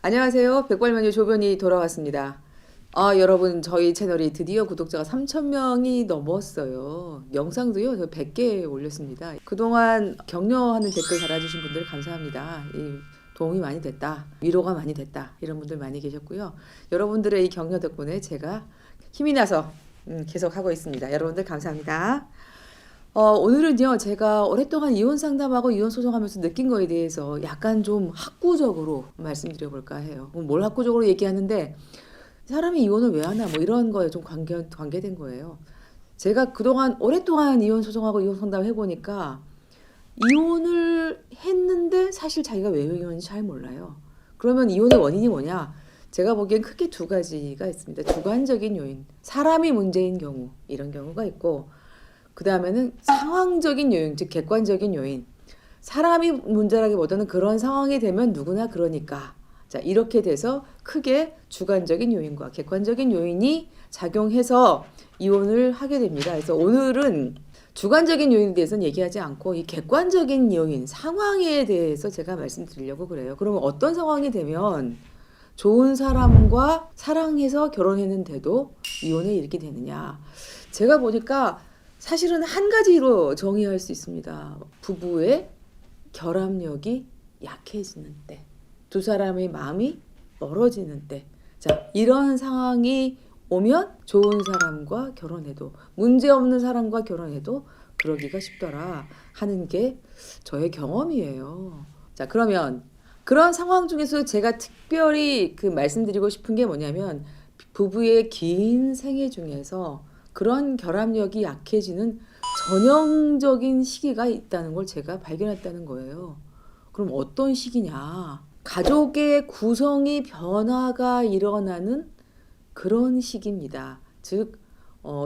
안녕하세요. 백발마녀 조변이 돌아왔습니다. 여러분 저희 채널이 드디어 구독자가 3,000명이 넘었어요. 영상도요. 저 100개 올렸습니다. 그동안 격려하는 댓글 달아주신 분들 감사합니다. 도움이 많이 됐다. 위로가 많이 됐다. 이런 분들 많이 계셨고요. 여러분들의 이 격려 덕분에 제가 힘이 나서 계속 하고 있습니다. 여러분들 감사합니다. 오늘은요, 제가 오랫동안 이혼 상담하고 이혼 소송하면서 느낀 거에 대해서 약간 좀 학구적으로 말씀드려 볼까 해요. 뭘 학구적으로 얘기하는데, 사람이 이혼을 왜 하나, 뭐 이런 거에 좀 관계된 거예요. 제가 그동안 오랫동안 이혼 소송하고 이혼 상담 해보니까, 이혼을 했는데 사실 자기가 왜 이혼인지 잘 몰라요. 그러면 이혼의 원인이 뭐냐? 제가 보기엔 크게 두 가지가 있습니다. 주관적인 요인, 사람이 문제인 경우, 이런 경우가 있고, 그 다음에는 상황적인 요인, 즉 객관적인 요인. 사람이 문제라기보다는 그런 상황이 되면 누구나 그러니까. 자, 이렇게 돼서 크게 주관적인 요인과 객관적인 요인이 작용해서 이혼을 하게 됩니다. 그래서 오늘은 주관적인 요인에 대해서는 얘기하지 않고 이 객관적인 요인, 상황에 대해서 제가 말씀드리려고 그래요. 그러면 어떤 상황이 되면 좋은 사람과 사랑해서 결혼했는데도 이혼에 이르게 되느냐. 제가 보니까 사실은 한 가지로 정의할 수 있습니다. 부부의 결합력이 약해지는 때, 두 사람의 마음이 멀어지는 때, 자, 이런 상황이 오면 좋은 사람과 결혼해도, 문제없는 사람과 결혼해도 그러기가 쉽더라 하는 게 저의 경험이에요. 자, 그러면 그런 상황 중에서 제가 특별히 말씀드리고 싶은 게 뭐냐면, 부부의 긴 생애 중에서 그런 결합력이 약해지는 전형적인 시기가 있다는 걸 제가 발견했다는 거예요. 그럼 어떤 시기냐? 가족의 구성이 변화가 일어나는 그런 시기입니다. 즉,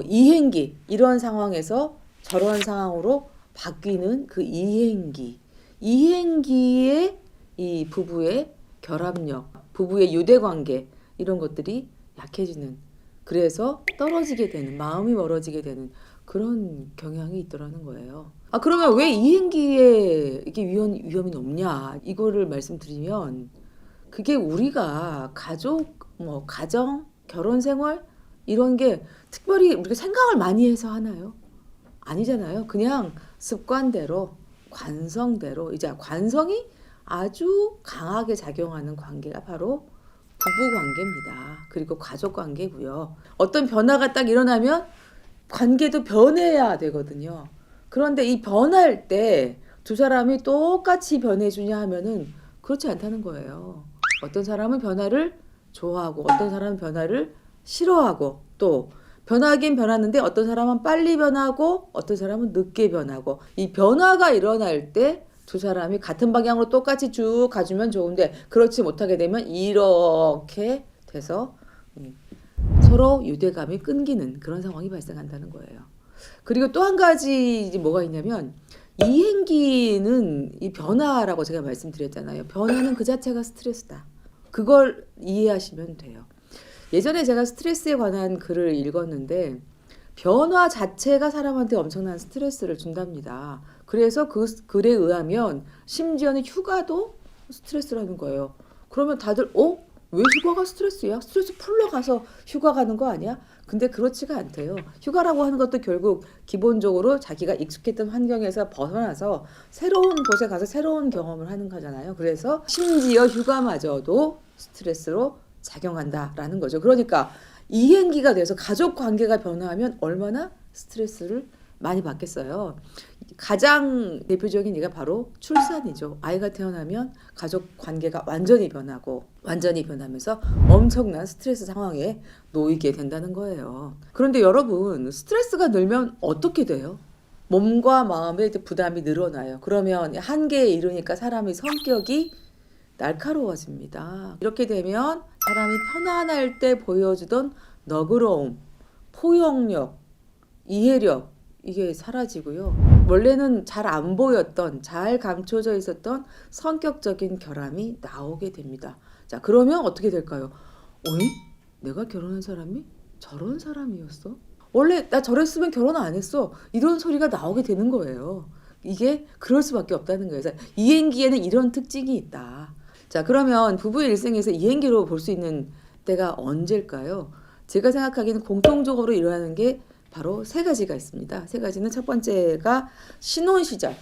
이행기, 이런 상황에서 저런 상황으로 바뀌는 그 이행기. 이행기에 이 부부의 결합력, 부부의 유대관계, 이런 것들이 약해지는, 그래서 떨어지게 되는, 마음이 멀어지게 되는 그런 경향이 있더라는 거예요. 그러면 왜 이행기에 이게 위험이 높냐? 이거를 말씀드리면, 그게 우리가 가족, 가정, 결혼 생활, 이런 게 특별히 우리가 생각을 많이 해서 하나요? 아니잖아요. 그냥 습관대로, 관성대로, 이제 관성이 아주 강하게 작용하는 관계가 바로 부부 관계입니다. 그리고 가족 관계고요. 어떤 변화가 딱 일어나면 관계도 변해야 되거든요. 그런데 이 변할 때 두 사람이 똑같이 변해주냐 하면은 그렇지 않다는 거예요. 어떤 사람은 변화를 좋아하고 어떤 사람은 변화를 싫어하고, 또 변하긴 변하는데 어떤 사람은 빨리 변하고 어떤 사람은 늦게 변하고, 이 변화가 일어날 때 두 사람이 같은 방향으로 똑같이 쭉 가주면 좋은데 그렇지 못하게 되면 이렇게 돼서 서로 유대감이 끊기는 그런 상황이 발생한다는 거예요. 그리고 또 한 가지 뭐가 있냐면, 이행기는 이 변화라고 제가 말씀드렸잖아요. 변화는 그 자체가 스트레스다. 그걸 이해하시면 돼요. 예전에 제가 스트레스에 관한 글을 읽었는데, 변화 자체가 사람한테 엄청난 스트레스를 준답니다. 그래서 그 글에 의하면 심지어는 휴가도 스트레스라는 거예요. 그러면 다들 왜 휴가가 스트레스야? 스트레스 풀러 가서 휴가 가는 거 아니야? 근데 그렇지가 않대요. 휴가라고 하는 것도 결국 기본적으로 자기가 익숙했던 환경에서 벗어나서 새로운 곳에 가서 새로운 경험을 하는 거잖아요. 그래서 심지어 휴가마저도 스트레스로 작용한다라는 거죠. 그러니까 이행기가 돼서 가족 관계가 변화하면 얼마나 스트레스를 많이 받겠어요. 가장 대표적인 예가 바로 출산이죠. 아이가 태어나면 가족 관계가 완전히 변하고, 완전히 변하면서 엄청난 스트레스 상황에 놓이게 된다는 거예요. 그런데 여러분, 스트레스가 늘면 어떻게 돼요? 몸과 마음의 부담이 늘어나요. 그러면 한계에 이르니까 사람의 성격이 날카로워집니다. 이렇게 되면 사람이 편안할 때 보여주던 너그러움, 포용력, 이해력, 이게 사라지고요. 원래는 잘 안 보였던, 잘 감춰져 있었던 성격적인 결함이 나오게 됩니다. 자, 그러면 어떻게 될까요? 어이? 내가 결혼한 사람이 저런 사람이었어? 원래 나 저랬으면 결혼 안 했어. 이런 소리가 나오게 되는 거예요. 이게 그럴 수밖에 없다는 거예요. 그래서 이행기에는 이런 특징이 있다. 자, 그러면 부부의 일생에서 이행기로 볼 수 있는 때가 언제일까요? 제가 생각하기에는 공통적으로 일어나는 게 바로 세 가지가 있습니다. 세 가지는 첫 번째가 신혼 시절,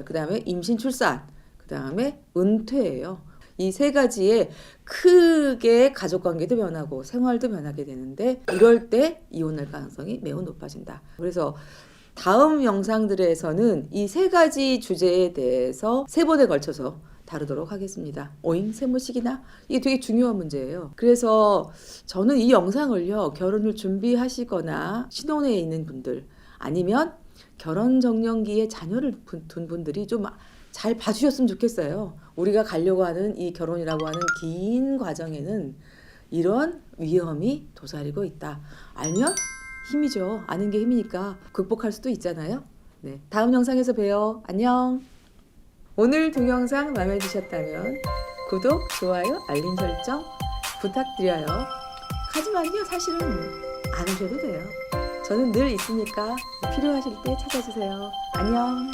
그 다음에 임신 출산, 그 다음에 은퇴예요. 이 세 가지에 크게 가족 관계도 변하고 생활도 변하게 되는데 이럴 때 이혼할 가능성이 매우 높아진다. 그래서 다음 영상들에서는 이 세 가지 주제에 대해서 세 번에 걸쳐서 다루도록 하겠습니다. 오잉 세모식이나 이게 되게 중요한 문제예요. 그래서 저는 이 영상을요, 결혼을 준비하시거나 신혼에 있는 분들 아니면 결혼 정년기에 자녀를 둔 분들이 좀 잘 봐주셨으면 좋겠어요. 우리가 가려고 하는 이 결혼이라고 하는 긴 과정에는 이런 위험이 도사리고 있다. 알면 힘이죠. 아는 게 힘이니까 극복할 수도 있잖아요. 네, 다음 영상에서 봬요. 안녕. 오늘 동영상 마음에 드셨다면 구독, 좋아요, 알림 설정 부탁드려요. 하지만요, 사실은 안 하셔도 돼요. 저는 늘 있으니까 필요하실 때 찾아주세요. 안녕.